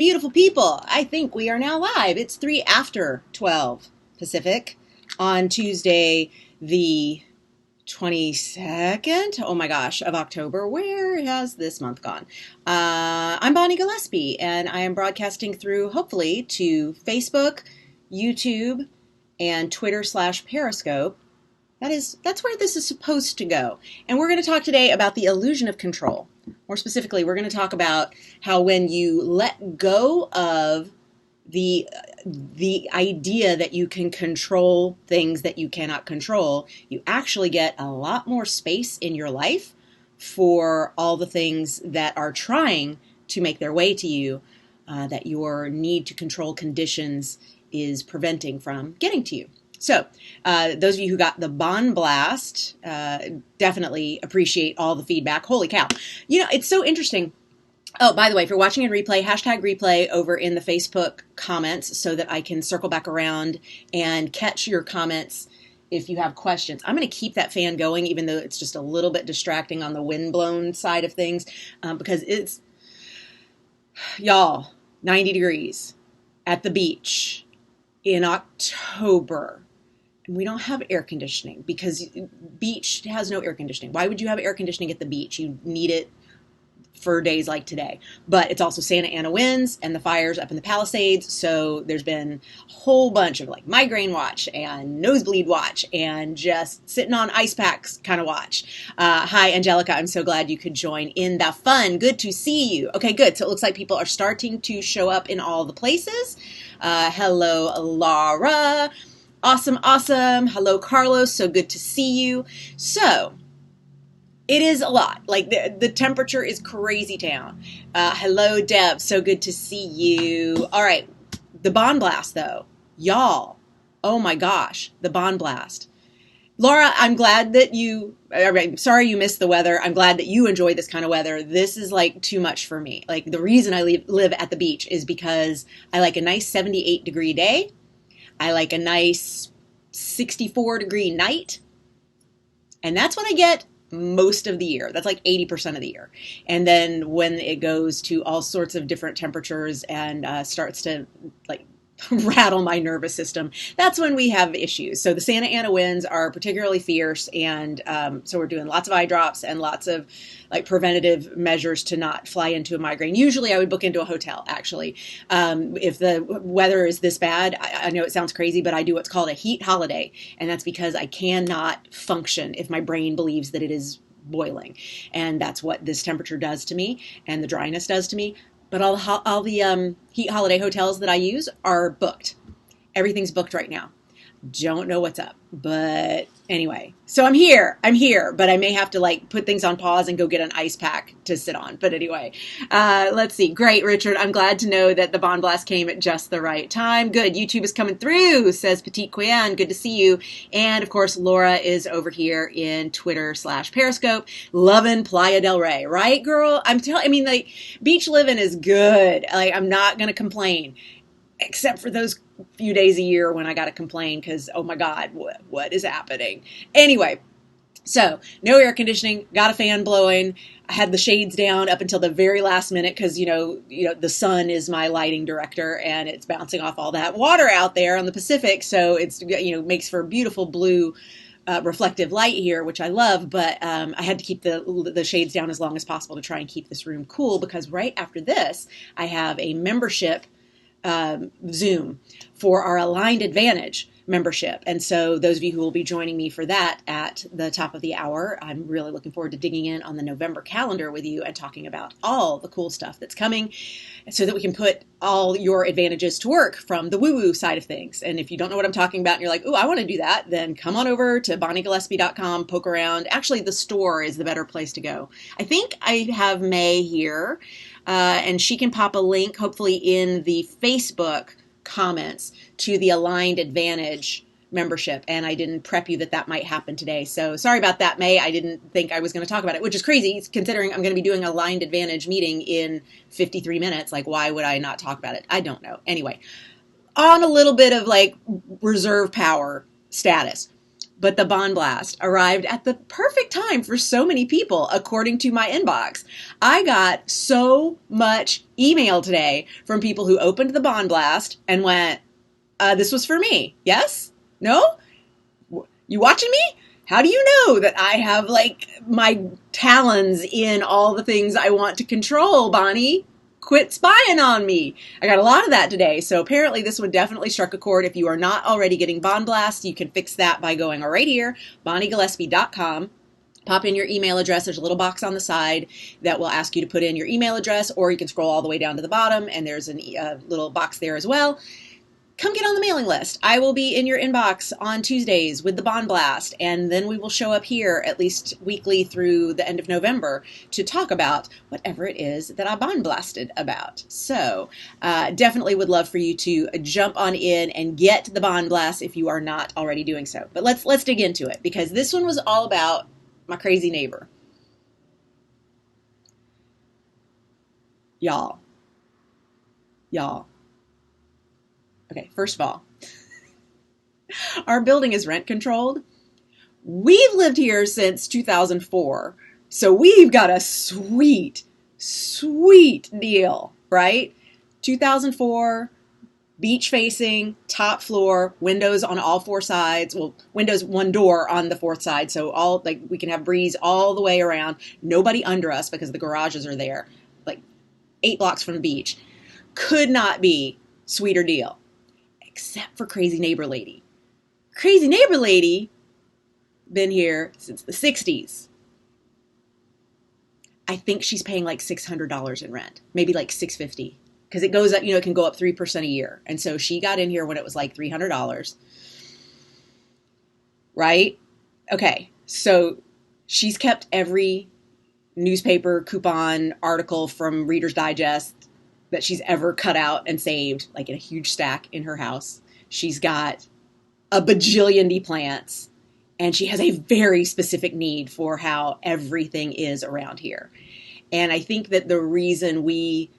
Beautiful people, I think we are now live. It's 3 after 12 Pacific on Tuesday, the 22nd, oh my gosh, of October. Where has this month gone? I'm Bonnie Gillespie, and I am broadcasting through, hopefully, to Facebook, YouTube, and Twitter/Periscope. That's where this is supposed to go. And we're going to talk today about the illusion of control. More specifically, we're going to talk about how when you let go of the idea that you can control things that you cannot control, you actually get a lot more space in your life for all the things that are trying to make their way to you, that your need to control conditions is preventing from getting to you. So those of you who got the Bon Blast definitely appreciate all the feedback. Holy cow. You know, it's so interesting. Oh, by the way, if you're watching in replay, hashtag replay over in the Facebook comments so that I can circle back around and catch your comments if you have questions. I'm going to keep that fan going, even though it's just a little bit distracting on the windblown side of things, because it's, y'all, 90 degrees at the beach in October. We don't have air conditioning because beach has no air conditioning. Why would you have air conditioning at the beach? You need it for days like today. But it's also Santa Ana winds and the fires up in the Palisades. So there's been a whole bunch of like migraine watch and nosebleed watch and just sitting on ice packs kind of watch. Hi, Angelica. I'm so glad you could join in the fun. Good to see you. Okay, good. So it looks like people are starting to show up in all the places. Hello, Laura. Awesome, awesome. Hello, Carlos. So good to see you. So it is a lot. Like the temperature is crazy town. Hello, Deb. So good to see you. All right. The Bon Blast, though. Y'all. Oh, my gosh. The Bon Blast. Laura, I'm glad that I'm sorry you missed the weather. I'm glad that you enjoy this kind of weather. This is like too much for me. Like the reason I live at the beach is because I like a nice 78 degree day. I like a nice 64 degree night. And that's what I get most of the year. That's like 80% of the year. And then when it goes to all sorts of different temperatures and starts to like rattle my nervous system, that's when we have issues. So the Santa Ana winds are particularly fierce, and so we're doing lots of eye drops and lots of like preventative measures to not fly into a migraine. Usually I would book into a hotel, actually. If the weather is this bad, I know it sounds crazy, but I do what's called a heat holiday, and that's because I cannot function if my brain believes that it is boiling. And that's what this temperature does to me, and the dryness does to me. But all the heat holiday hotels that I use are booked. Everything's booked right now. Don't know what's up. But anyway, so I'm here, but I may have to like put things on pause and go get an ice pack to sit on. But anyway, let's see. Great, Richard. I'm glad to know that the Bon Blast came at just the right time. Good. YouTube is coming through, says Petite Quyan. Good to see you. And of course, Laura is over here in Twitter/Periscope, loving Playa del Rey, right, girl? I mean, like beach living is good. Like I'm not going to complain, except for those few days a year when I got to complain because, oh my God, what is happening? Anyway, so no air conditioning, got a fan blowing. I had the shades down up until the very last minute because, you know, the sun is my lighting director and it's bouncing off all that water out there on the Pacific. So it's, makes for beautiful blue reflective light here, which I love, but I had to keep the shades down as long as possible to try and keep this room cool because right after this, I have a membership Zoom for our Aligned Advantage membership. And so those of you who will be joining me for that at the top of the hour, I'm really looking forward to digging in on the November calendar with you and talking about all the cool stuff that's coming so that we can put all your advantages to work from the woo-woo side of things. And if you don't know what I'm talking about and you're like, oh, I want to do that, then come on over to BonnieGillespie.com, poke around. Actually, the store is the better place to go. I think I have May here. And she can pop a link, hopefully in the Facebook comments, to the Aligned Advantage membership. And I didn't prep you that might happen today. So sorry about that, May. I didn't think I was going to talk about it, which is crazy considering I'm going to be doing a Aligned Advantage meeting in 53 minutes. Like, why would I not talk about it? I don't know. Anyway, on a little bit of like reserve power status. But the Bond Blast arrived at the perfect time for so many people, according to my inbox. I got so much email today from people who opened the Bond Blast and went, this was for me. Yes? No? You watching me? How do you know that I have like my talons in all the things I want to control, Bonnie? Quit spying on me. I got a lot of that today. So apparently this one definitely struck a chord. If you are not already getting Bond Blast, you can fix that by going right here, BonnieGillespie.com. Pop in your email address. There's a little box on the side that will ask you to put in your email address, or you can scroll all the way down to the bottom and there's a little box there as well. Come get on the mailing list. I will be in your inbox on Tuesdays with the Bond Blast, and then we will show up here at least weekly through the end of November to talk about whatever it is that I Bond Blasted about. So definitely would love for you to jump on in and get the Bond Blast if you are not already doing so. But let's dig into it, because this one was all about my crazy neighbor. Y'all. Okay, first of all, our building is rent controlled. We've lived here since 2004, so we've got a sweet deal, right? 2004, beach facing, top floor, windows on all four sides. Well, windows, one door on the fourth side, so all like we can have breeze all the way around. Nobody under us because the garages are there, like 8 blocks from the beach. Could not be sweeter deal. Except for Crazy Neighbor Lady. Crazy Neighbor Lady, been here since the 60s. I think she's paying like $600 in rent, maybe like $650, because it goes up, it can go up 3% a year. And so she got in here when it was like $300, right? Okay, so she's kept every newspaper, coupon, article from Reader's Digest that she's ever cut out and saved, like in a huge stack in her house. She's got a bajillion plants, and she has a very specific need for how everything is around here. And I think that the reason we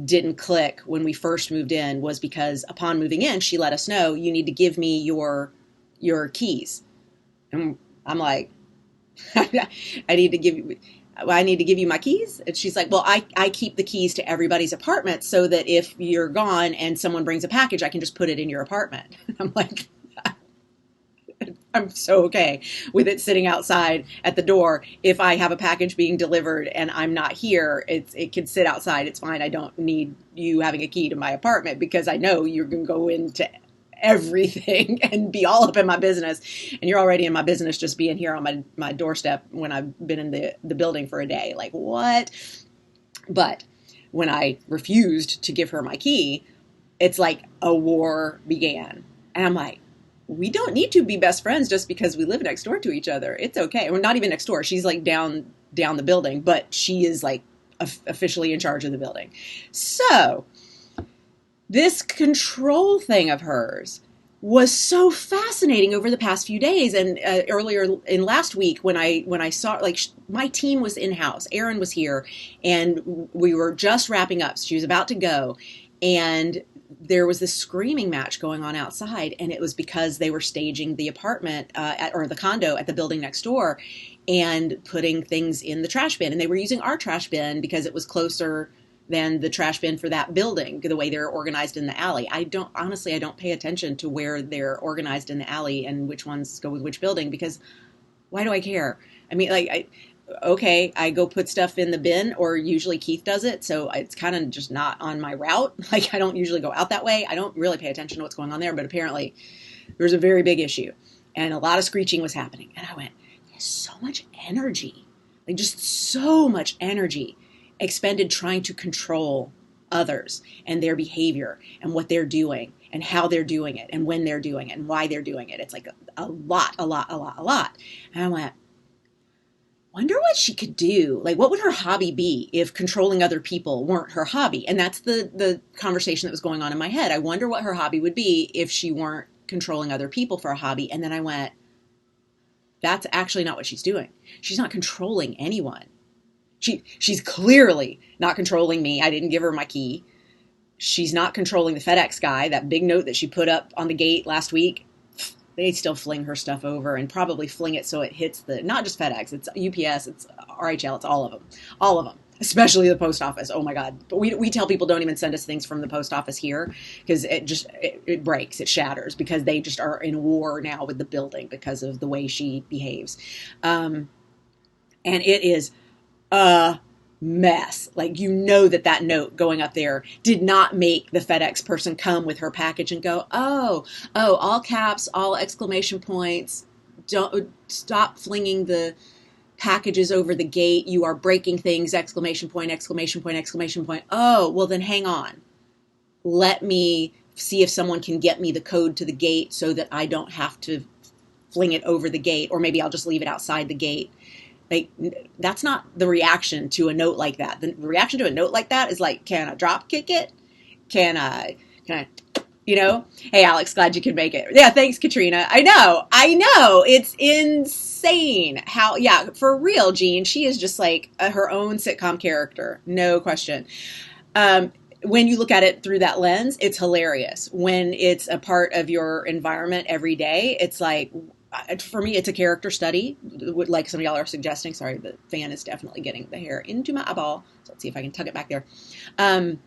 didn't click when we first moved in was because upon moving in, she let us know, you need to give me your keys. And I'm like, I need to give you my keys. And she's like, well, I keep the keys to everybody's apartment so that if you're gone and someone brings a package, I can just put it in your apartment. I'm like, I'm so okay with it sitting outside at the door. If I have a package being delivered and I'm not here, it can sit outside. It's fine. I don't need you having a key to my apartment, because I know you're going to go into everything and be all up in my business, and you're already in my business just being here on my doorstep when I've been in the building for a day. Like, what? But when I refused to give her my key, it's like a war began. And I'm like, we don't need to be best friends just because we live next door to each other. It's okay. We're not even next door. She's like down the building, but she is like officially in charge of the building. So this control thing of hers was so fascinating over the past few days. And earlier in last week, when I saw, like, my team was in-house, Erin was here, and we were just wrapping up. She was about to go, and there was this screaming match going on outside, and it was because they were staging the apartment or the condo at the building next door and putting things in the trash bin. And they were using our trash bin because it was closer than the trash bin for that building, the way they're organized in the alley. I don't pay attention to where they're organized in the alley and which ones go with which building, because why do I care? I mean, like, I go put stuff in the bin, or usually Keith does it, so it's kind of just not on my route. Like, I don't usually go out that way. I don't really pay attention to what's going on there, but apparently there's a very big issue, and a lot of screeching was happening. And I went, there's so much energy, like just so much energy expended trying to control others and their behavior and what they're doing and how they're doing it and when they're doing it and why they're doing it. It's like a lot. And I went, wonder what she could do. Like, what would her hobby be if controlling other people weren't her hobby? And that's the conversation that was going on in my head. I wonder what her hobby would be if she weren't controlling other people for a hobby. And then I went, that's actually not what she's doing. She's not controlling anyone. She's clearly not controlling me. I didn't give her my key. She's not controlling the FedEx guy. That big note that she put up on the gate last week, they still fling her stuff over and probably fling it so it hits not just FedEx, it's UPS, it's RHL, it's all of them, especially the post office. Oh my God. But we tell people don't even send us things from the post office here because it breaks, it shatters, because they just are in war now with the building because of the way she behaves. And it is a mess. Like, that note going up there did not make the FedEx person come with her package and go, oh, all caps, all exclamation points, don't stop flinging the packages over the gate. You are breaking things, exclamation point, exclamation point, exclamation point. Oh, well then hang on. Let me see if someone can get me the code to the gate so that I don't have to fling it over the gate, or maybe I'll just leave it outside the gate. Like, that's not the reaction to a note like that. The reaction to a note like that is like, can I drop kick it? Can I, hey, Alex, glad you could make it. Yeah. Thanks, Katrina. I know. It's insane how, for real, Jean, she is just like her own sitcom character. No question. When you look at it through that lens, it's hilarious. When it's a part of your environment every day, it's like, for me, it's a character study, like some of y'all are suggesting. Sorry, the fan is definitely getting the hair into my eyeball. So let's see if I can tug it back there. I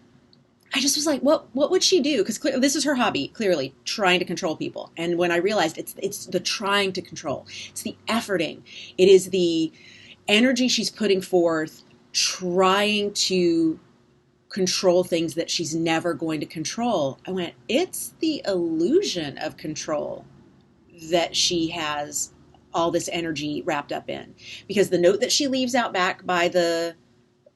just was like, what would she do? Because this is her hobby, clearly, trying to control people. And when I realized it's the trying to control, it's the efforting, it is the energy she's putting forth, trying to control things that she's never going to control. I went, it's the illusion of control that she has all this energy wrapped up in, because the note that she leaves out back by the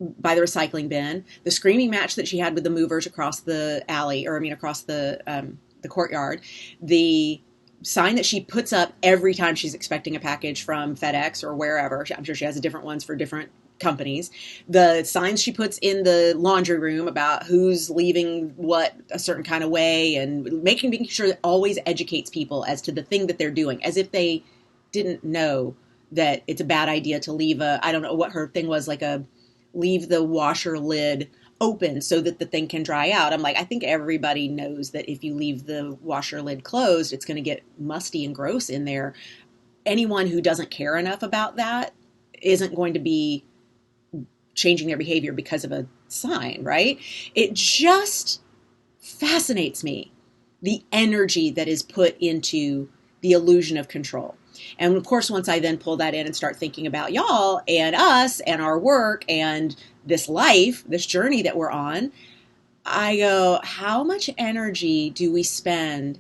recycling bin, the screaming match that she had with the movers across the alley, across the courtyard, the sign that she puts up every time she's expecting a package from FedEx or wherever. I'm sure she has different ones for different companies. The signs she puts in the laundry room about who's leaving what a certain kind of way, and making sure that always educates people as to the thing that they're doing, as if they didn't know that it's a bad idea to leave I don't know what her thing was, like leave the washer lid open so that the thing can dry out. I'm like, I think everybody knows that if you leave the washer lid closed, it's going to get musty and gross in there. Anyone who doesn't care enough about that isn't going to be changing their behavior because of a sign, right? It just fascinates me, the energy that is put into the illusion of control. And of course, once I then pull that in and start thinking about y'all and us and our work and this life, this journey that we're on, I go, how much energy do we spend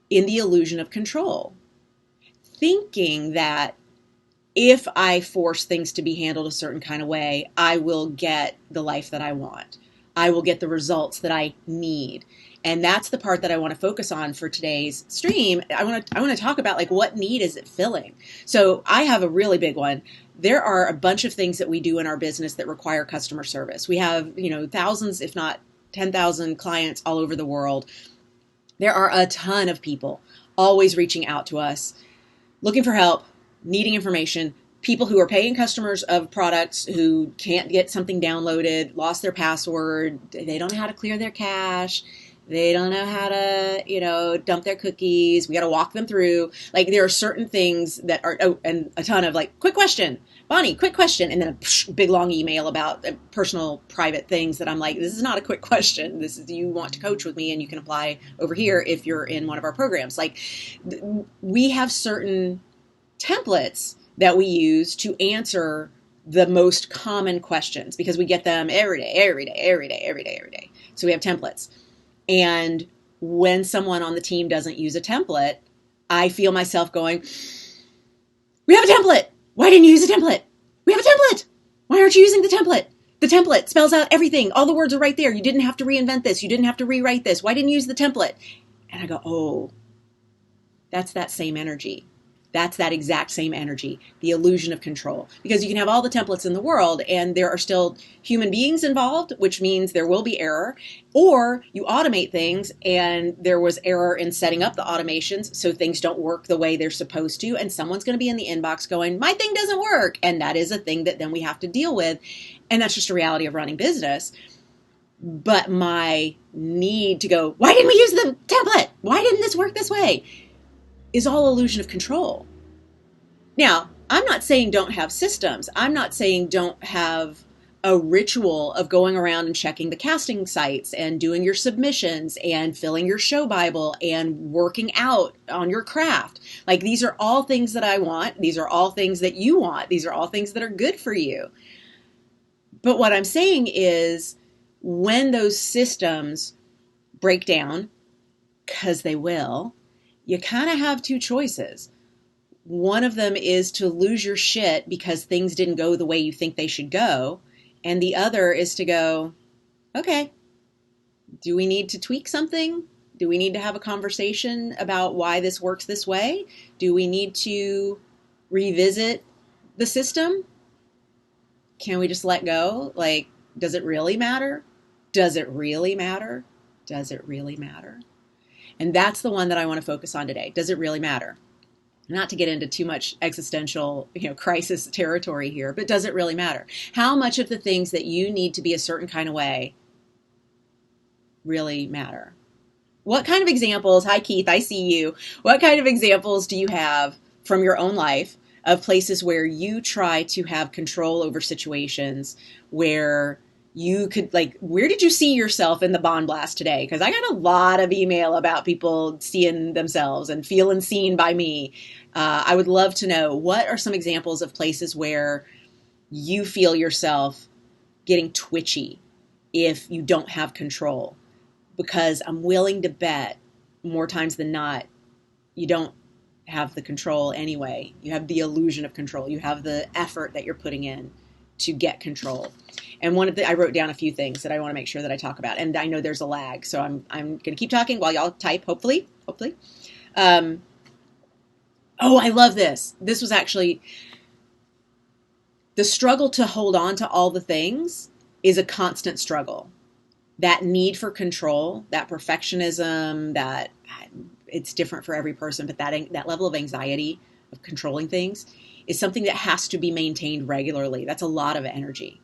in the illusion of control? Thinking that if I force things to be handled a certain kind of way, I will get the life that I want. I will get the results that I need. And that's the part that I want to focus on for today's stream. I want to talk about, like, what need is it filling? So I have a really big one. There are a bunch of things that we do in our business that require customer service. We have, thousands, if not 10,000 clients all over the world. There are a ton of people always reaching out to us, looking for help, needing information, people who are paying customers of products who can't get something downloaded, lost their password, they don't know how to clear their cache, they don't know how to, dump their cookies. We got to walk them through. Like, there are certain things that are, and a ton of like, quick question, Bonnie, quick question. And then a big long email about personal private things that I'm like, this is not a quick question. This is, you want to coach with me and you can apply over here if you're in one of our programs. Like, we have certain templates that we use to answer the most common questions because we get them every day. So we have templates. And when someone on the team doesn't use a template, I feel myself going, we have a template. Why didn't you use a template? We have a template. Why aren't you using the template? The template spells out everything. All the words are right there. You didn't have to reinvent this. You didn't have to rewrite this. Why didn't you use the template? And I go, oh, that's that same energy. That's that exact same energy, the illusion of control. Because you can have all the templates in the world and there are still human beings involved, which means there will be error. Or you automate things and there was error in setting up the automations so things don't work the way they're supposed to. And someone's going to be in the inbox going, my thing doesn't work. And that is a thing that then we have to deal with. And that's just a reality of running business. But my need to go, why didn't we use the template? Why didn't this work this way? Is all illusion of control. Now, I'm not saying don't have systems. I'm not saying don't have a ritual of going around and checking the casting sites and doing your submissions and filling your show Bible and working out on your craft. Like, these are all things that I want. These are all things that you want. These are all things that are good for you. But what I'm saying is, when those systems break down, because they will, you kind of have two choices. One of them is to lose your shit because things didn't go the way you think they should go. And the other is to go, okay, do we need to tweak something? Do we need to have a conversation about why this works this way? Do we need to revisit the system? Can we just let go? Like, does it really matter? Does it really matter? Does it really matter? And that's the one that I want to focus on today. Does it really matter? Not to get into too much existential, crisis territory here, but does it really matter? How much of the things that you need to be a certain kind of way really matter? What kind of examples, hi Keith, I see you. What kind of examples do you have from your own life of places where you try to have control over situations where you could, like, where did you see yourself in the Bond Blast today? Because I got a lot of email about people seeing themselves and feeling seen by me. I would love to know, what are some examples of places where you feel yourself getting twitchy if you don't have control? Because I'm willing to bet more times than not, you don't have the control anyway. You have the illusion of control. You have the effort that you're putting in to get control. And I wrote down a few things that I want to make sure that I talk about. And I know there's a lag, so I'm going to keep talking while y'all type, hopefully. Oh, I love this. This was actually, the struggle to hold on to all the things is a constant struggle. That need for control, that perfectionism, that it's different for every person, but that level of anxiety of controlling things is something that has to be maintained regularly. That's a lot of energy.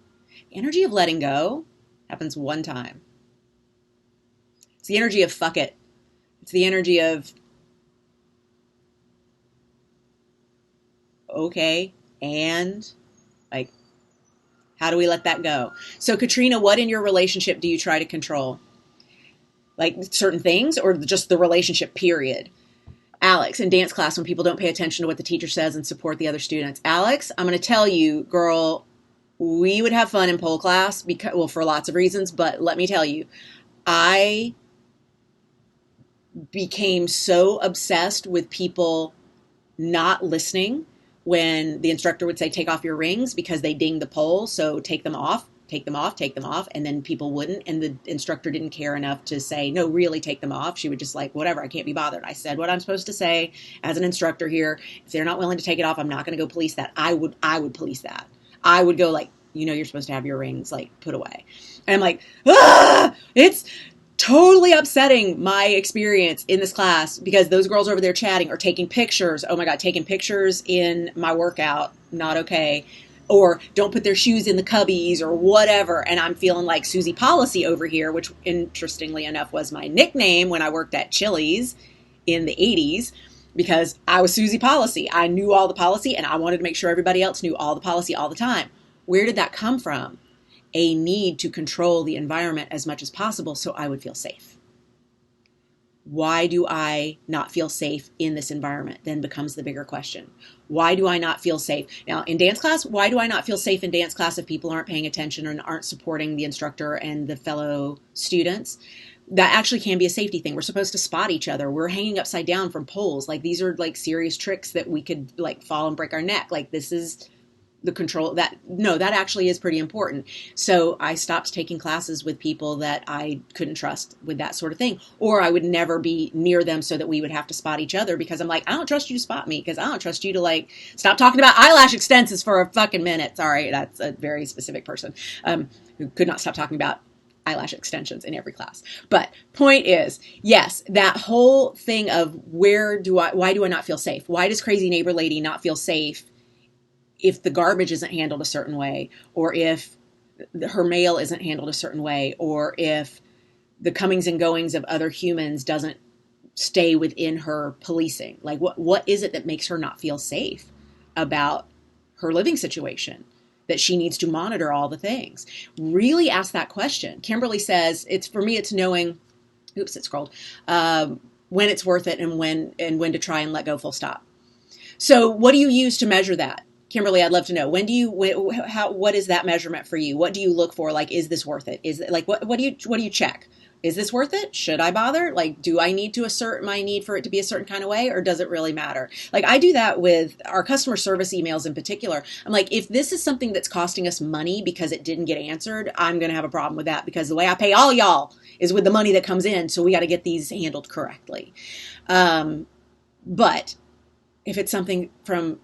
The energy of letting go happens one time. It's the energy of fuck it. It's the energy of, okay, and like, how do we let that go? So Katrina, what in your relationship do you try to control? Like certain things or just the relationship period? Alex, in dance class, when people don't pay attention to what the teacher says and support the other students. Alex, I'm going to tell you, girl, we would have fun in pole class because, well, for lots of reasons, but let me tell you, I became so obsessed with people not listening when the instructor would say, take off your rings because they ding the pole. So take them off. And then people wouldn't. And the instructor didn't care enough to say, no, really take them off. She would just like, whatever, I can't be bothered. I said what I'm supposed to say as an instructor here. If they're not willing to take it off, I'm not going to go police that. I would police that. I would go like, you're supposed to have your rings like put away. And I'm like, it's totally upsetting my experience in this class because those girls over there chatting or taking pictures. Oh my God, taking pictures in my workout, not okay. Or don't put their shoes in the cubbies or whatever. And I'm feeling like Susie Policy over here, which interestingly enough was my nickname when I worked at Chili's in the 80s because I was Susie Policy. I knew all the policy and I wanted to make sure everybody else knew all the policy all the time. Where did that come from? A need to control the environment as much as possible so I would feel safe. Why do I not feel safe in this environment? Then becomes the bigger question. Why do I not feel safe? Now, in dance class, why do I not feel safe in dance class if people aren't paying attention and aren't supporting the instructor and the fellow students? That actually can be a safety thing. We're supposed to spot each other. We're hanging upside down from poles. Like, these are like serious tricks that we could like fall and break our neck. Like, this is the control that actually is pretty important. So I stopped taking classes with people that I couldn't trust with that sort of thing, or I would never be near them so that we would have to spot each other because I'm like, I don't trust you to spot me because I don't trust you to like stop talking about eyelash extensions for a fucking minute. Sorry, that's a very specific person who could not stop talking about eyelash extensions in every class. But point is, yes, that whole thing of why do I not feel safe? Why does crazy neighbor lady not feel safe if the garbage isn't handled a certain way, or if her mail isn't handled a certain way, or if the comings and goings of other humans doesn't stay within her policing. Like what is it that makes her not feel safe about her living situation, that she needs to monitor all the things? Really ask that question. Kimberly says, for me, it's knowing, oops, it scrolled, when it's worth it and when to try and let go, full stop. So what do you use to measure that? Kimberly, I'd love to know. What is that measurement for you? What do you look for? Like, is this worth it? Is it like, what do you check? Is this worth it? Should I bother? Like, do I need to assert my need for it to be a certain kind of way, or does it really matter? Like, I do that with our customer service emails in particular. I'm like, if this is something that's costing us money because it didn't get answered, I'm going to have a problem with that, because the way I pay all y'all is with the money that comes in. So we got to get these handled correctly. But if it's something from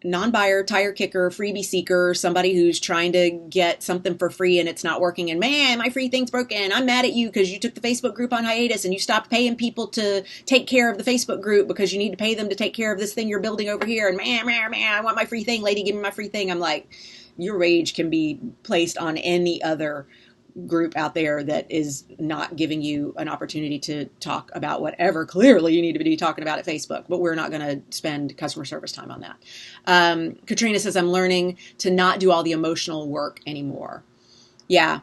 non-buyer, tire kicker, freebie seeker, somebody who's trying to get something for free and it's not working, and man, my free thing's broken, I'm mad at you because you took the Facebook group on hiatus and you stopped paying people to take care of the Facebook group because you need to pay them to take care of this thing you're building over here, and man, I want my free thing, lady, give me my free thing. I'm like, your rage can be placed on any other group out there that is not giving you an opportunity to talk about whatever clearly you need to be talking about at Facebook, but we're not going to spend customer service time on that. Katrina says, I'm learning to not do all the emotional work anymore. Yeah.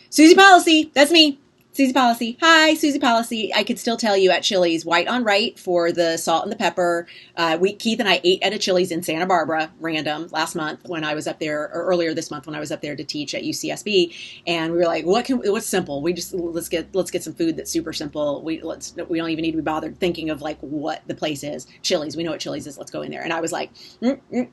Susie Policy, that's me. Susie Policy. Hi, Susie Policy. I could still tell you at Chili's, white on right for the salt and the pepper. Keith and I ate at a Chili's in Santa Barbara, random, last month when I was up there, or earlier this month when I was up there to teach at UCSB. And we were like, what's simple? Let's get some food that's super simple. We don't even need to be bothered thinking of like what the place is. Chili's. We know what Chili's is. Let's go in there. And I was like, They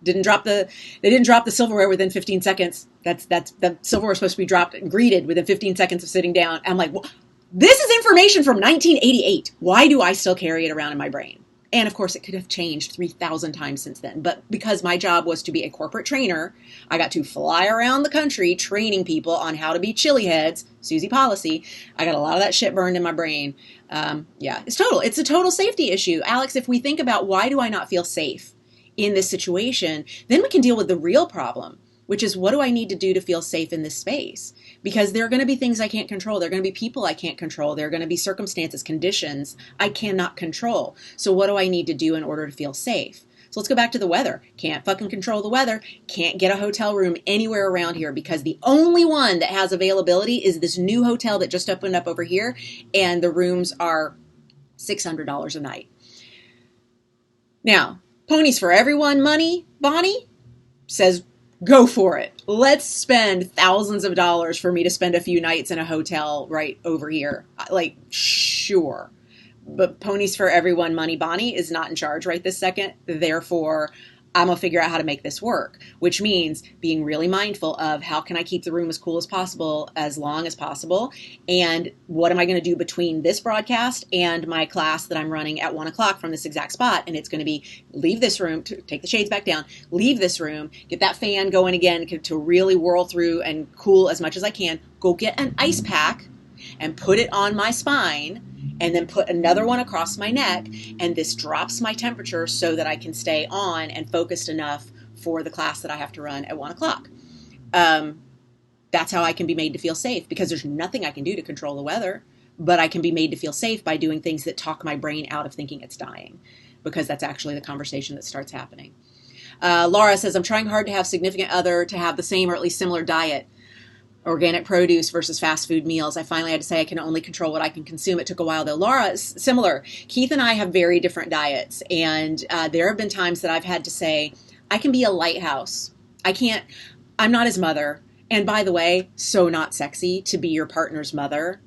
didn't drop the silverware within 15 seconds. The silverware was supposed to be dropped and greeted within 15 seconds of sitting down. I'm like, well, this is information from 1988. Why do I still carry it around in my brain? And of course, it could have changed 3,000 times since then. But because my job was to be a corporate trainer, I got to fly around the country training people on how to be chili heads. Susie Policy. I got a lot of that shit burned in my brain. Yeah, it's a total safety issue. Alex, if we think about why do I not feel safe in this situation, then we can deal with the real problem, which is, what do I need to do to feel safe in this space? Because there are going to be things I can't control. There are going to be people I can't control. There are going to be circumstances, conditions I cannot control. So what do I need to do in order to feel safe? So let's go back to the weather. Can't fucking control the weather. Can't get a hotel room anywhere around here because the only one that has availability is this new hotel that just opened up over here, and the rooms are $600 a night. Now, Ponies for Everyone money, Bonnie says, go for it. Let's spend thousands of dollars for me to spend a few nights in a hotel right over here. Like, sure. But Ponies for Everyone money, Bonnie is not in charge right this second. Therefore, I'm going to figure out how to make this work, which means being really mindful of how can I keep the room as cool as possible, as long as possible, and what am I going to do between this broadcast and my class that I'm running at 1:00 from this exact spot. And it's going to be leave this room, take the shades back down, leave this room, get that fan going again to really whirl through and cool as much as I can, go get an ice pack and put it on my spine, and then put another one across my neck, and this drops my temperature so that I can stay on and focused enough for the class that I have to run at 1:00. That's how I can be made to feel safe, because there's nothing I can do to control the weather, but I can be made to feel safe by doing things that talk my brain out of thinking it's dying, because that's actually the conversation that starts happening. Laura says, I'm trying hard to have significant other to have the same or at least similar diet. Organic produce versus fast food meals. I finally had to say I can only control what I can consume. It took a while though. Laura, is similar. Keith and I have very different diets. And there have been times that I've had to say, I can be a lighthouse. I'm not his mother. And by the way, so not sexy to be your partner's mother.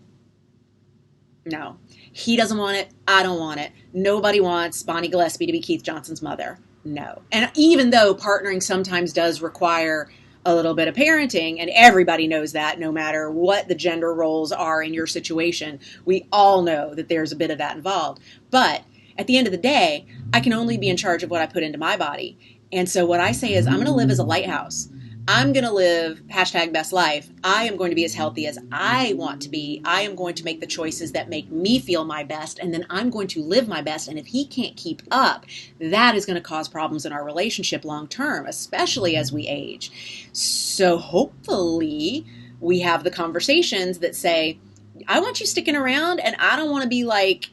No. He doesn't want it. I don't want it. Nobody wants Bonnie Gillespie to be Keith Johnson's mother. No. And even though partnering sometimes does require a little bit of parenting, and everybody knows that no matter what the gender roles are in your situation, we all know that there's a bit of that involved. But at the end of the day, I can only be in charge of what I put into my body. And so what I say is, I'm going to live as a lighthouse. I'm going to live #best life. I am going to be as healthy as I want to be. I am going to make the choices that make me feel my best, and then I'm going to live my best. And if he can't keep up, that is going to cause problems in our relationship long term, especially as we age. So hopefully we have the conversations that say, I want you sticking around, and I don't want to be like,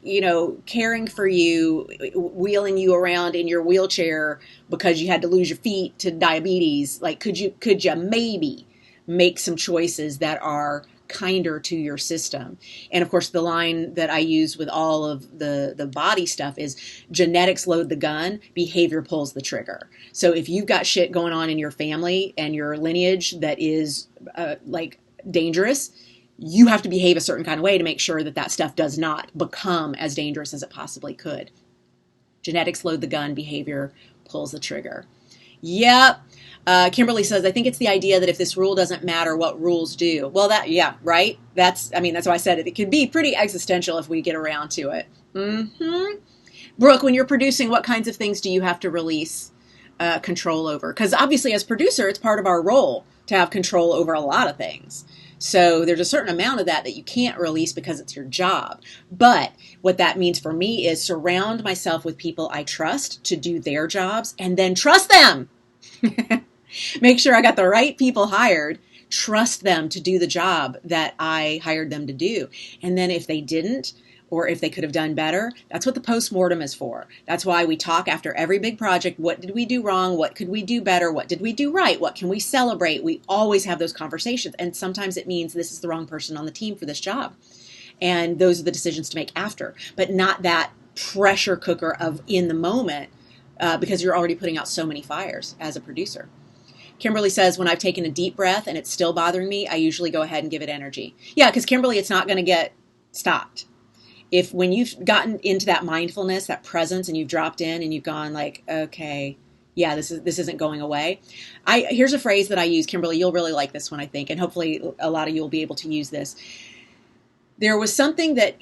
caring for you, wheeling you around in your wheelchair because you had to lose your feet to diabetes. Like, could you maybe make some choices that are kinder to your system? And of course, the line that I use with all of the body stuff is genetics load the gun, behavior pulls the trigger. So if you've got shit going on in your family and your lineage that is dangerous, you have to behave a certain kind of way to make sure that stuff does not become as dangerous as it possibly could. Genetics load the gun, behavior pulls the trigger. Yep. Kimberly says, I think it's the idea that if this rule doesn't matter, what rules do? Well, right? That's why I said it. It could be pretty existential if we get around to it. Mm-hmm. Brooke, when you're producing, what kinds of things do you have to release control over? Because obviously as producer, it's part of our role to have control over a lot of things. So there's a certain amount of that you can't release because it's your job. But what that means for me is surround myself with people I trust to do their jobs, and then trust them. Make sure I got the right people hired. Trust them to do the job that I hired them to do. And then if they didn't, or if they could have done better, that's what the postmortem is for. That's why we talk after every big project. What did we do wrong? What could we do better? What did we do right? What can we celebrate? We always have those conversations. And sometimes it means this is the wrong person on the team for this job. And those are the decisions to make after, but not that pressure cooker of in the moment, because you're already putting out so many fires as a producer. Kimberly says, when I've taken a deep breath and it's still bothering me, I usually go ahead and give it energy. Yeah, because Kimberly, it's not going to get stopped. When you've gotten into that mindfulness, that presence, and you've dropped in and you've gone like, okay, yeah, this isn't going away. Here's a phrase that I use, Kimberly, you'll really like this one, I think, and hopefully a lot of you will be able to use this. There was something that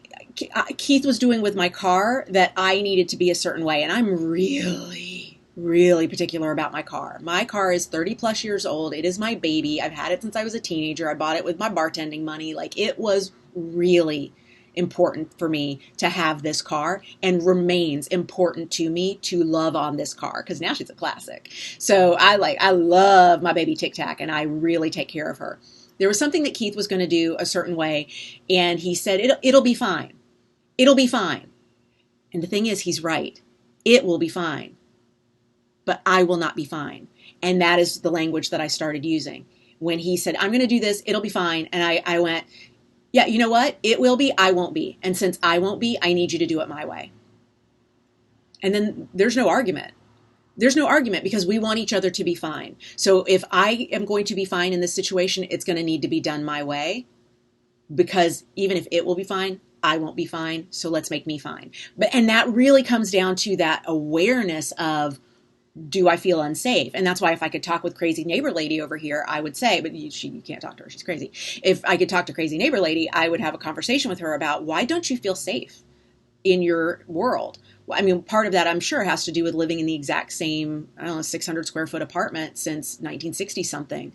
Keith was doing with my car that I needed to be a certain way, and I'm really, really particular about my car. My car is 30 plus years old. It is my baby. I've had it since I was a teenager. I bought it with my bartending money. Like, it was really important for me to have this car, and remains important to me to love on this car because now she's a classic. So I love my baby Tic Tac, and I really take care of her. There was something that Keith was going to do a certain way, and he said, it'll be fine. It'll be fine. And the thing is, he's right. It will be fine, but I will not be fine. And that is the language that I started using. When he said, I'm going to do this, it'll be fine. And I went, yeah, you know what? It will be, I won't be. And since I won't be, I need you to do it my way. And then there's no argument. There's no argument because we want each other to be fine. So if I am going to be fine in this situation, it's going to need to be done my way, because even if it will be fine, I won't be fine. So let's make me fine. And that really comes down to that awareness of, do I feel unsafe? And that's why if I could talk with crazy neighbor lady over here, I would say, but you can't talk to her. She's crazy. If I could talk to crazy neighbor lady, I would have a conversation with her about, why don't you feel safe in your world? I mean, part of that, I'm sure, has to do with living in the exact same, 600 square foot apartment since 1960 something.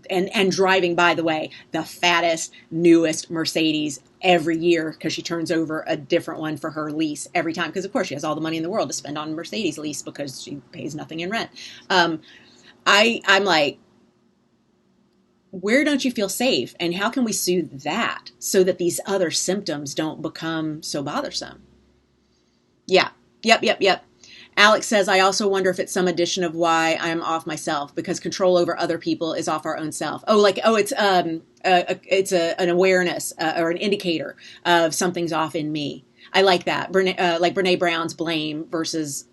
And driving, by the way, the fattest, newest Mercedes every year, because she turns over a different one for her lease every time. Because, of course, she has all the money in the world to spend on a Mercedes lease because she pays nothing in rent. I'm like, where don't you feel safe? And how can we soothe that so that these other symptoms don't become so bothersome? Yeah. Yep. Alex says, I also wonder if it's some addition of why I'm off myself, because control over other people is off our own self. It's an awareness or an indicator of something's off in me. I like that. Like Brene Brown's blame versus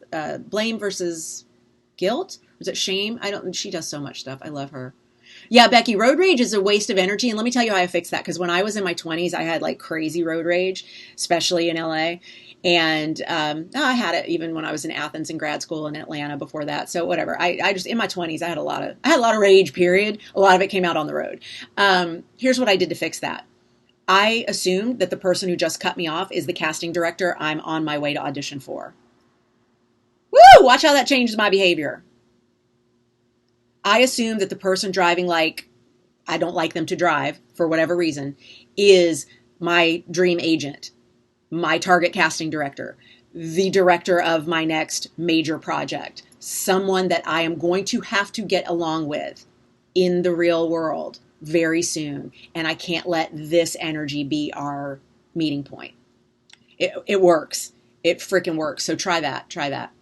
guilt. Was it shame? She does so much stuff. I love her. Yeah, Becky, road rage is a waste of energy. And let me tell you how I fixed that. Because when I was in my 20s, I had like crazy road rage, especially in LA. And I had it even when I was in Athens in grad school and Atlanta before that. So whatever. I just, in my 20s, I had a lot of rage, period. A lot of it came out on the road. Here's what I did to fix that. I assumed that the person who just cut me off is the casting director I'm on my way to audition for. Woo! Watch how that changes my behavior. I assume that the person driving like I don't like them to drive for whatever reason is my dream agent, my target casting director, the director of my next major project, someone that I am going to have to get along with in the real world very soon. And I can't let this energy be our meeting point. It works. It freaking works. So try that. Try that.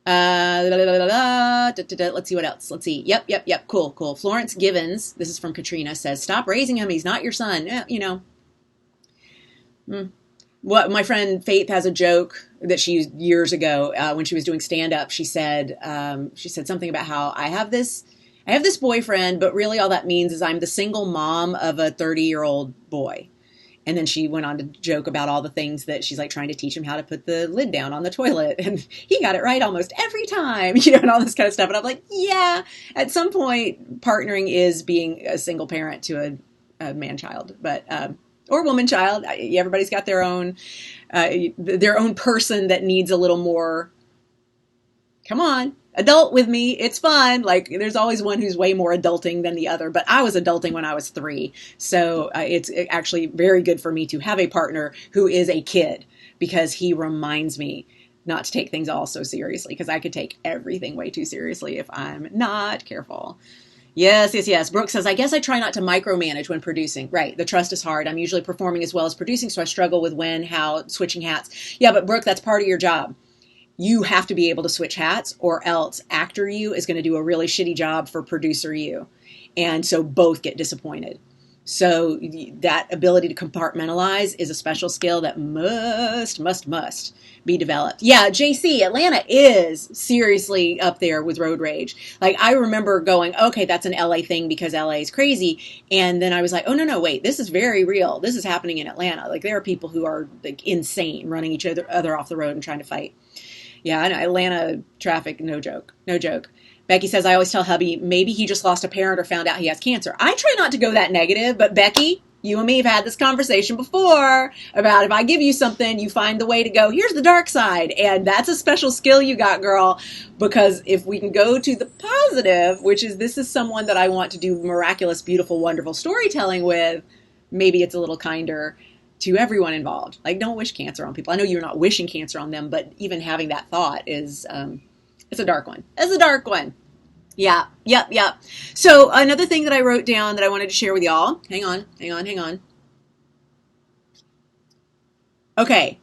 Let's see what else. Let's see. Yep. Cool. Florence Givens, this is from Katrina, says, stop raising him. He's not your son. What my friend Faith has a joke that she used years ago when she was doing stand-up. She said something about how I have this boyfriend, but really all that means is I'm the single mom of a 30-year-old boy. And then she went on to joke about all the things that she's like trying to teach him how to put the lid down on the toilet. And he got it right almost every time, and all this kind of stuff. And I'm like, yeah, at some point, partnering is being a single parent to a man-child, but, or woman-child. Everybody's got their own person that needs a little more, come on, adult with me. It's fun. Like there's always one who's way more adulting than the other, but I was adulting when I was 3. So it's actually very good for me to have a partner who is a kid because he reminds me not to take things all so seriously because I could take everything way too seriously if I'm not careful. Yes. Brooke says, I guess I try not to micromanage when producing. Right. The trust is hard. I'm usually performing as well as producing, so I struggle with when, how, switching hats. Yeah, but Brooke, that's part of your job. You have to be able to switch hats or else actor you is going to do a really shitty job for producer you. And so both get disappointed. So that ability to compartmentalize is a special skill that must be developed. Yeah, JC, Atlanta is seriously up there with road rage. Like I remember going, okay, that's an LA thing because LA is crazy. And then I was like, oh, no, wait, this is very real. This is happening in Atlanta. Like there are people who are like insane running each other off the road and trying to fight. Yeah, I know. Atlanta traffic, no joke. Becky says, I always tell hubby, maybe he just lost a parent or found out he has cancer. I try not to go that negative, but Becky, you and me have had this conversation before about if I give you something, you find the way to go, here's the dark side. And that's a special skill you got, girl, because if we can go to the positive, which is this is someone that I want to do miraculous, beautiful, wonderful storytelling with, maybe it's a little kinder to everyone involved. Like, don't wish cancer on people. I know you're not wishing cancer on them, but even having that thought is, it's a dark one. It's a dark one. Yeah. So another thing that I wrote down that I wanted to share with y'all. Hang on. Okay.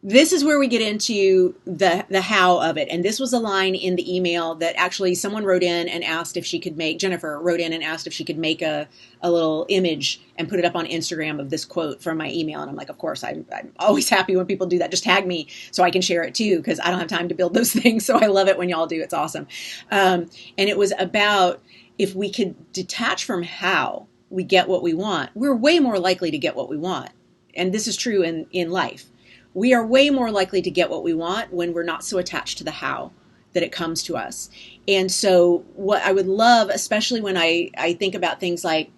This is where we get into the how of it. And this was a line in the email that actually someone wrote in and asked if she could make, Jennifer wrote in and asked if she could make a little image and put it up on Instagram of this quote from my email. And I'm like, of course, I'm always happy when people do that. Just tag me so I can share it too, because I don't have time to build those things. So I love it when y'all do. It's awesome. And it was about if we could detach from how we get what we want, we're way more likely to get what we want. And this is true in life. We are way more likely to get what we want when we're not so attached to the how that it comes to us. And so what I would love, especially when I think about things like,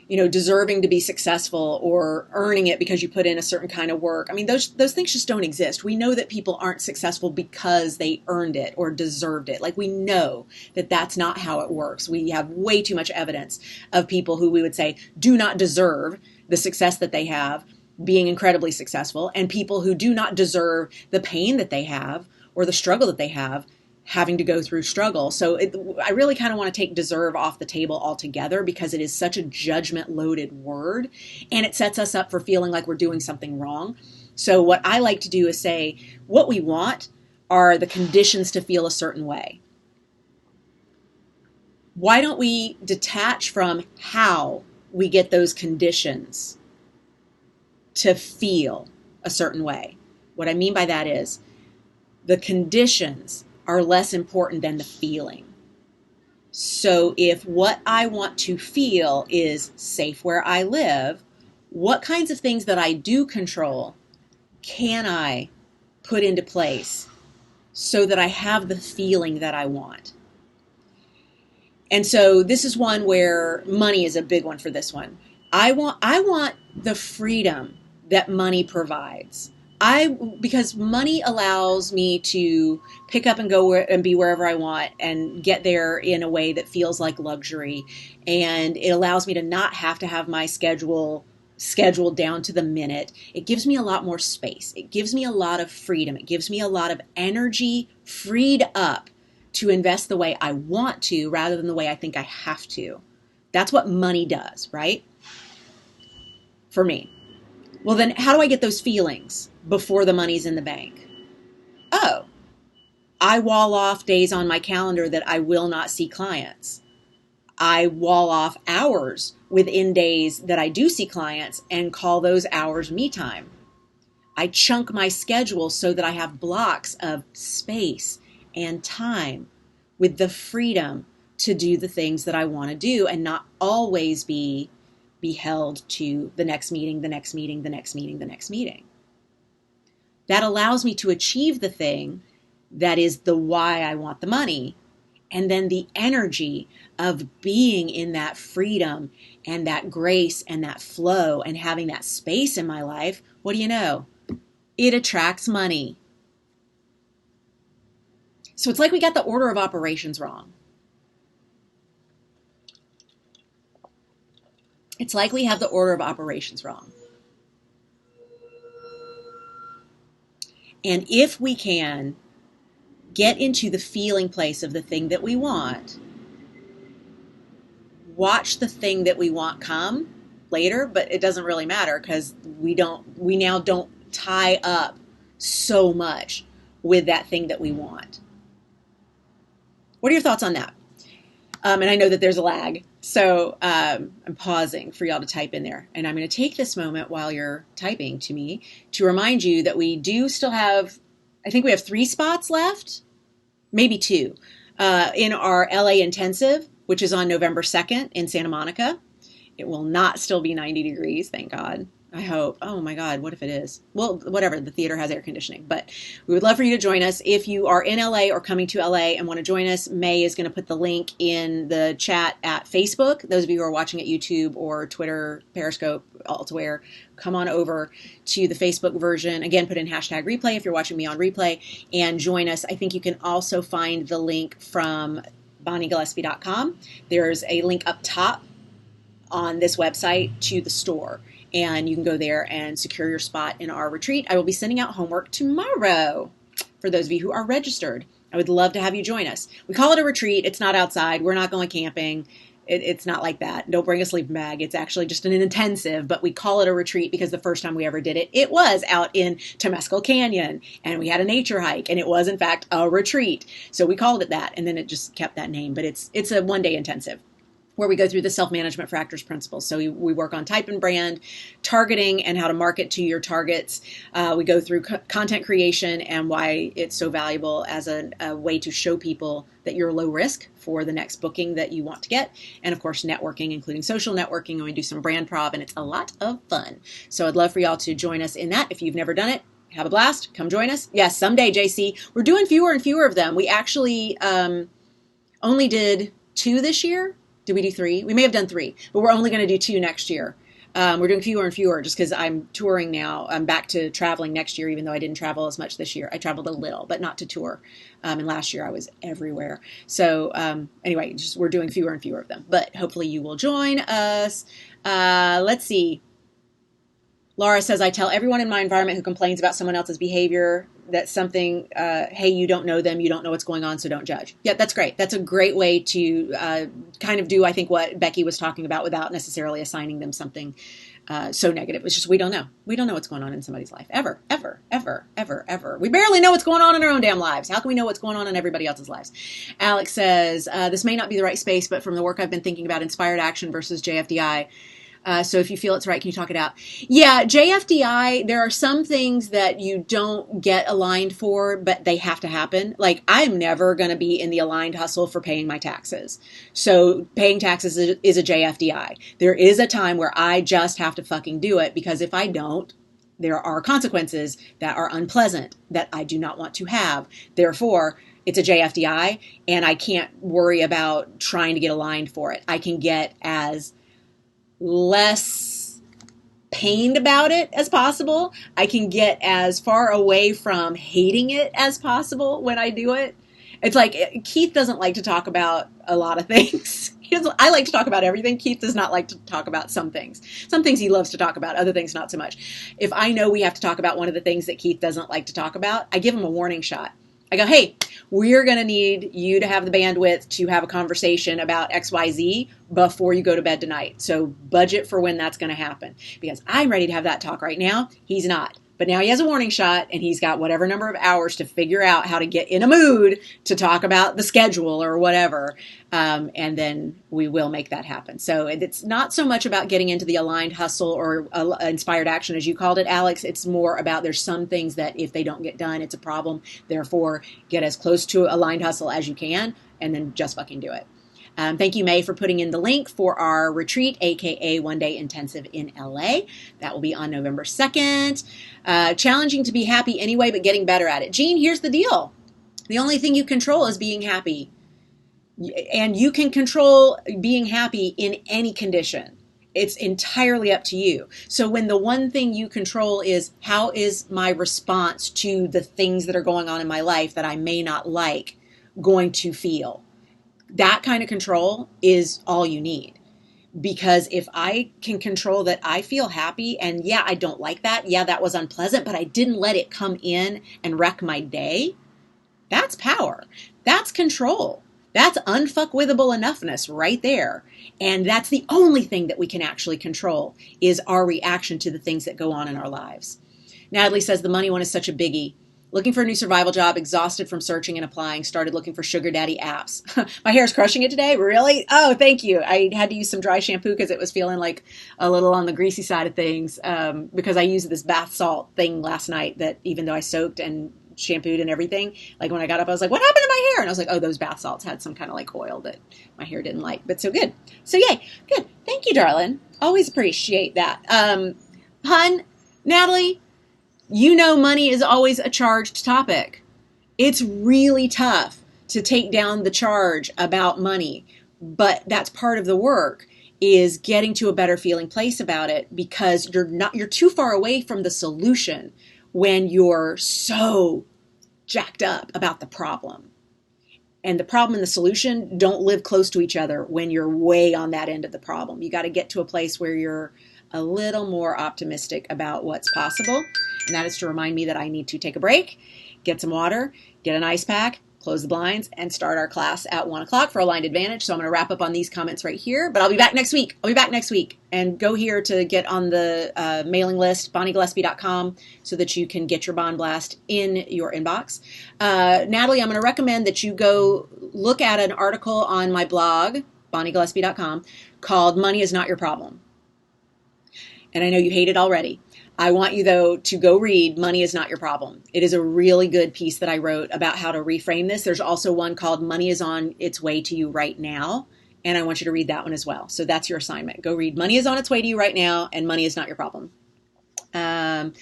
deserving to be successful or earning it because you put in a certain kind of work. I mean, those things just don't exist. We know that people aren't successful because they earned it or deserved it. Like we know that that's not how it works. We have way too much evidence of people who we would say do not deserve the success that they have, being incredibly successful, and people who do not deserve the pain that they have or the struggle that they have having to go through struggle. So I really kind of want to take deserve off the table altogether because it is such a judgment loaded word and it sets us up for feeling like we're doing something wrong. So what I like to do is say what we want are the conditions to feel a certain way. Why don't we detach from how we get those conditions to feel a certain way? What I mean by that is the conditions are less important than the feeling. So if what I want to feel is safe where I live, what kinds of things that I do control can I put into place so that I have the feeling that I want? And so this is one where money is a big one for this one. I want the freedom that money provides. Because money allows me to pick up and go and be wherever I want and get there in a way that feels like luxury. And it allows me to not have to have my schedule scheduled down to the minute. It gives me a lot more space. It gives me a lot of freedom. It gives me a lot of energy freed up to invest the way I want to rather than the way I think I have to. That's what money does, right? For me. Well, then how do I get those feelings before the money's in the bank? Oh, I wall off days on my calendar that I will not see clients. I wall off hours within days that I do see clients and call those hours me time. I chunk my schedule so that I have blocks of space and time with the freedom to do the things that I want to do and not always be held to the next meeting, the next meeting, the next meeting, the next meeting. That allows me to achieve the thing that is the why I want the money. And then the energy of being in that freedom and that grace and that flow and having that space in my life, what do you know? It attracts money. So it's like we got the order of operations wrong. It's like we have the order of operations wrong. And if we can get into the feeling place of the thing that we want, watch the thing that we want come later, but it doesn't really matter because we now don't tie up so much with that thing that we want. What are your thoughts on that? And I know that there's a lag, so I'm pausing for y'all to type in there. And I'm going to take this moment while you're typing to me to remind you that we do still have, I think we have 3 spots left, maybe 2, in our LA Intensive, which is on November 2nd in Santa Monica. It will not still be 90 degrees, thank God. I hope. Oh my God, what if it is? Well, whatever, the theater has air conditioning, but we would love for you to join us. If you are in LA or coming to LA and want to join us, May is going to put the link in the chat at Facebook. Those of you who are watching at YouTube or Twitter, Periscope, elsewhere, come on over to the Facebook version. Again, put in #replay if you're watching me on replay and join us. I think you can also find the link from BonnieGillespie.com. There's a link up top on this website to the store. And you can go there and secure your spot in our retreat. I will be sending out homework tomorrow for those of you who are registered. I would love to have you join us. We call it a retreat. It's not outside. We're not going camping. It's not like that. Don't bring a sleeping bag. It's actually just an intensive, but we call it a retreat because the first time we ever did it, it was out in Temescal Canyon and we had a nature hike and it was in fact a retreat. So we called it that and then it just kept that name, but it's a 1-day intensive where we go through the self-management factors principles. So we work on type and brand, targeting, and how to market to your targets. We go through content creation and why it's so valuable as a way to show people that you're low risk for the next booking that you want to get. And of course, networking, including social networking, and we do some brand prob, and it's a lot of fun. So I'd love for y'all to join us in that. If you've never done it, have a blast. Come join us. Yes, someday, JC. We're doing fewer and fewer of them. We actually only did 2 this year. Did we do 3? We may have done 3, but we're only going to do 2 next year. We're doing fewer and fewer just because I'm touring now. I'm back to traveling next year, even though I didn't travel as much this year. I traveled a little, but not to tour. And last year I was everywhere. So anyway, we're doing fewer and fewer of them. But hopefully you will join us. Let's see. Laura says, I tell everyone in my environment who complains about someone else's behavior that something, hey, you don't know them, you don't know what's going on, so don't judge. Yeah, that's great. That's a great way to kind of do, I think, what Becky was talking about without necessarily assigning them something so negative. It's just we don't know. We don't know what's going on in somebody's life. Ever, ever, ever, ever, ever. We barely know what's going on in our own damn lives. How can we know what's going on in everybody else's lives? Alex says, this may not be the right space, but from the work I've been thinking about, inspired action versus JFDI, so if you feel it's right, can you talk it out? Yeah, JFDI, there are some things that you don't get aligned for, but they have to happen. Like, I'm never going to be in the aligned hustle for paying my taxes. So paying taxes is a JFDI. There is a time where I just have to fucking do it because if I don't, there are consequences that are unpleasant that I do not want to have. Therefore, it's a JFDI and I can't worry about trying to get aligned for it. I can get as less pained about it as possible. I can get as far away from hating it as possible when I do it. It's like Keith doesn't like to talk about a lot of things. I like to talk about everything. Keith does not like to talk about some things. Some things he loves to talk about, other things not so much. If I know we have to talk about one of the things that Keith doesn't like to talk about, I give him a warning shot. I go, hey, we're going to need you to have the bandwidth to have a conversation about XYZ before you go to bed tonight. So budget for when that's going to happen, because I'm ready to have that talk right now. He's not. But now he has a warning shot, and he's got whatever number of hours to figure out how to get in a mood to talk about the schedule or whatever. And then we will make that happen. So it's not so much about getting into the aligned hustle or inspired action, as you called it, Alex. It's more about there's some things that if they don't get done, it's a problem. Therefore, get as close to aligned hustle as you can, and then just fucking do it. Thank you, May, for putting in the link for our retreat, aka One Day Intensive in LA. That will be on November 2nd. Challenging to be happy anyway, but getting better at it. Jean, here's the deal. The only thing you control is being happy. And you can control being happy in any condition. It's entirely up to you. So when the one thing you control is how is my response to the things that are going on in my life that I may not like going to feel? That kind of control is all you need. Because if I can control that I feel happy, and yeah, I don't like that. Yeah, that was unpleasant, but I didn't let it come in and wreck my day. That's power. That's control. That's unfuckwithable enoughness right there. And that's the only thing that we can actually control is our reaction to the things that go on in our lives. Natalie says the money one is such a biggie. Looking for a new survival job, exhausted from searching and applying, started looking for sugar daddy apps. My hair is crushing it today. Really? Oh, thank you. I had to use some dry shampoo because it was feeling like a little on the greasy side of things because I used this bath salt thing last night that even though I soaked and shampooed and everything, like when I got up, I was like, what happened to my hair? And I was like, oh, those bath salts had some kind of like oil that my hair didn't like. But so good. So yay. Good. Thank you, darling. Always appreciate that. Hun, Natalie, you know money is always a charged topic. It's really tough to take down the charge about money, but that's part of the work is getting to a better feeling place about it because you're too far away from the solution when you're so jacked up about the problem. And the problem and the solution don't live close to each other when you're way on that end of the problem. You got to get to a place where you're a little more optimistic about what's possible. And that is to remind me that I need to take a break, get some water, get an ice pack, close the blinds, and start our class at 1 o'clock for Aligned Advantage. So I'm going to wrap up on these comments right here, but I'll be back next week. And go here to get on the mailing list, BonnieGillespie.com, so that you can get your Bond Blast in your inbox. Natalie, I'm going to recommend that you go look at an article on my blog, BonnieGillespie.com, called Money is Not Your Problem. And I know you hate it already. I want you, though, to go read Money is Not Your Problem. It is a really good piece that I wrote about how to reframe this. There's also one called Money is on its way to you right now. And I want you to read that one as well. So that's your assignment. Go read Money is on its way to you right now and Money is Not Your Problem. And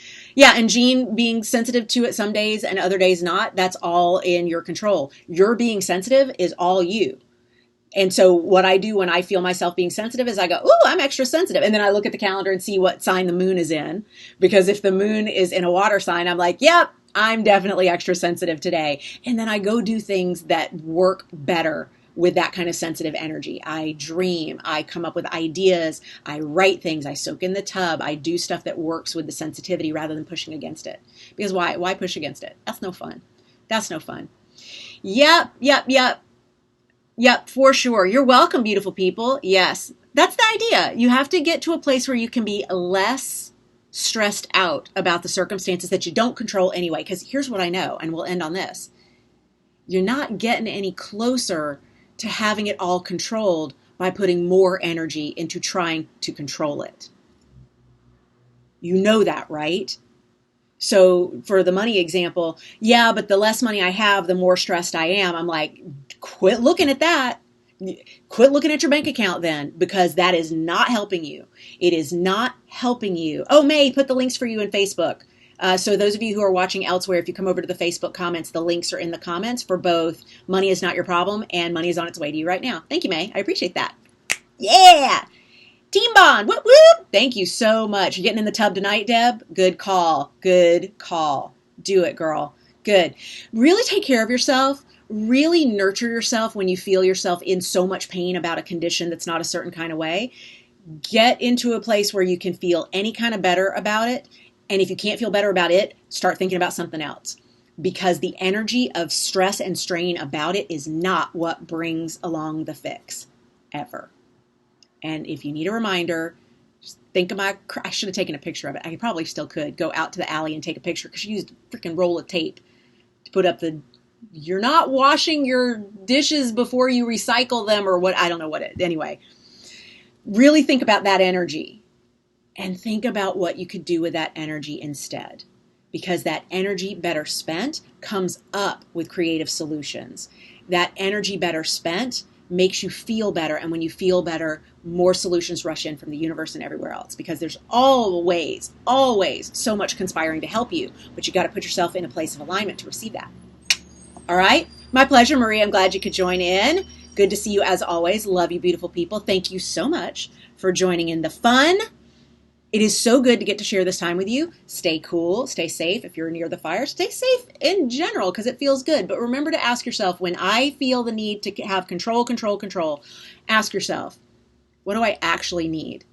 Jean, being sensitive to it some days and other days not, that's all in your control. Your being sensitive is all you. And so what I do when I feel myself being sensitive is I go, ooh, I'm extra sensitive. And then I look at the calendar and see what sign the moon is in. Because if the moon is in a water sign, I'm like, yep, I'm definitely extra sensitive today. And then I go do things that work better with that kind of sensitive energy. I dream, I come up with ideas, I write things, I soak in the tub, I do stuff that works with the sensitivity rather than pushing against it. Because why? Why push against it? That's no fun. That's no fun. Yep, for sure. You're welcome, beautiful people. Yes, that's the idea. You have to get to a place where you can be less stressed out about the circumstances that you don't control anyway. Because here's what I know, and we'll end on this. You're not getting any closer to having it all controlled by putting more energy into trying to control it. You know that, right? So for the money example, yeah, but the less money I have, the more stressed I am. I'm like, quit looking at that. Quit looking at your bank account then, because that is not helping you. It is not helping you. Oh, May, put the links for you in Facebook. So those of you who are watching elsewhere, if you come over to the Facebook comments, the links are in the comments for both Money is Not Your Problem and Money is on its way to you right now. Thank you, May. I appreciate that. Yeah. Team bond. Whoop, whoop. Thank you so much. You're getting in the tub tonight, Deb? Good call. Good call. Do it, girl. Good. Really take care of yourself. Really nurture yourself when you feel yourself in so much pain about a condition that's not a certain kind of way. Get into a place where you can feel any kind of better about it. And if you can't feel better about it, start thinking about something else. Because the energy of stress and strain about it is not what brings along the fix, ever. And if you need a reminder, just think of I should have taken a picture of it. I probably still could go out to the alley and take a picture because she used a freaking roll of tape to put up you're not washing your dishes before you recycle them or what, I don't know what anyway. Really think about that energy and think about what you could do with that energy instead. Because that energy better spent comes up with creative solutions. That energy better spent makes you feel better. And when you feel better, more solutions rush in from the universe and everywhere else. Because there's always so much conspiring to help you. But you got to put yourself in a place of alignment to receive that. All right. My pleasure, Marie. I'm glad you could join in. Good to see you as always. Love you, beautiful people. Thank you so much for joining in the fun. It is so good to get to share this time with you. Stay cool, stay safe. If you're near the fire, stay safe in general because it feels good. But remember to ask yourself, when I feel the need to have control, ask yourself, what do I actually need?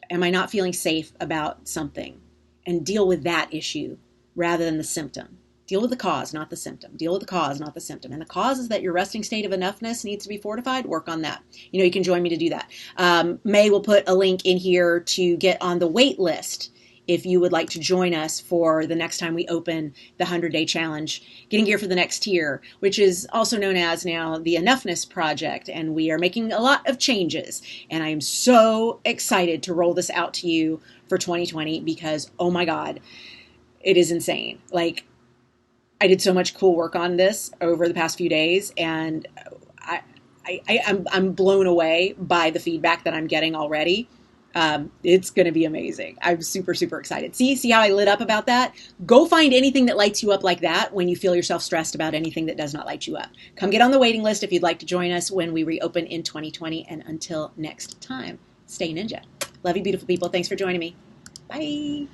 Am I not feeling safe about something? And deal with that issue rather than the symptom. Deal with the cause, not the symptom. Deal with the cause, not the symptom. And the cause is that your resting state of enoughness needs to be fortified. Work on that. You can join me to do that. May will put a link in here to get on the wait list if you would like to join us for the next time we open the 100-Day Challenge, Getting Gear for the Next Tier, which is also known as now the Enoughness Project. And we are making a lot of changes. And I am so excited to roll this out to you for 2020 because, oh my God, it is insane. I did so much cool work on this over the past few days, and I'm blown away by the feedback that I'm getting already. It's going to be amazing. I'm super, super excited. See how I lit up about that? Go find anything that lights you up like that when you feel yourself stressed about anything that does not light you up. Come get on the waiting list if you'd like to join us when we reopen in 2020. And until next time, stay ninja. Love you, beautiful people. Thanks for joining me. Bye.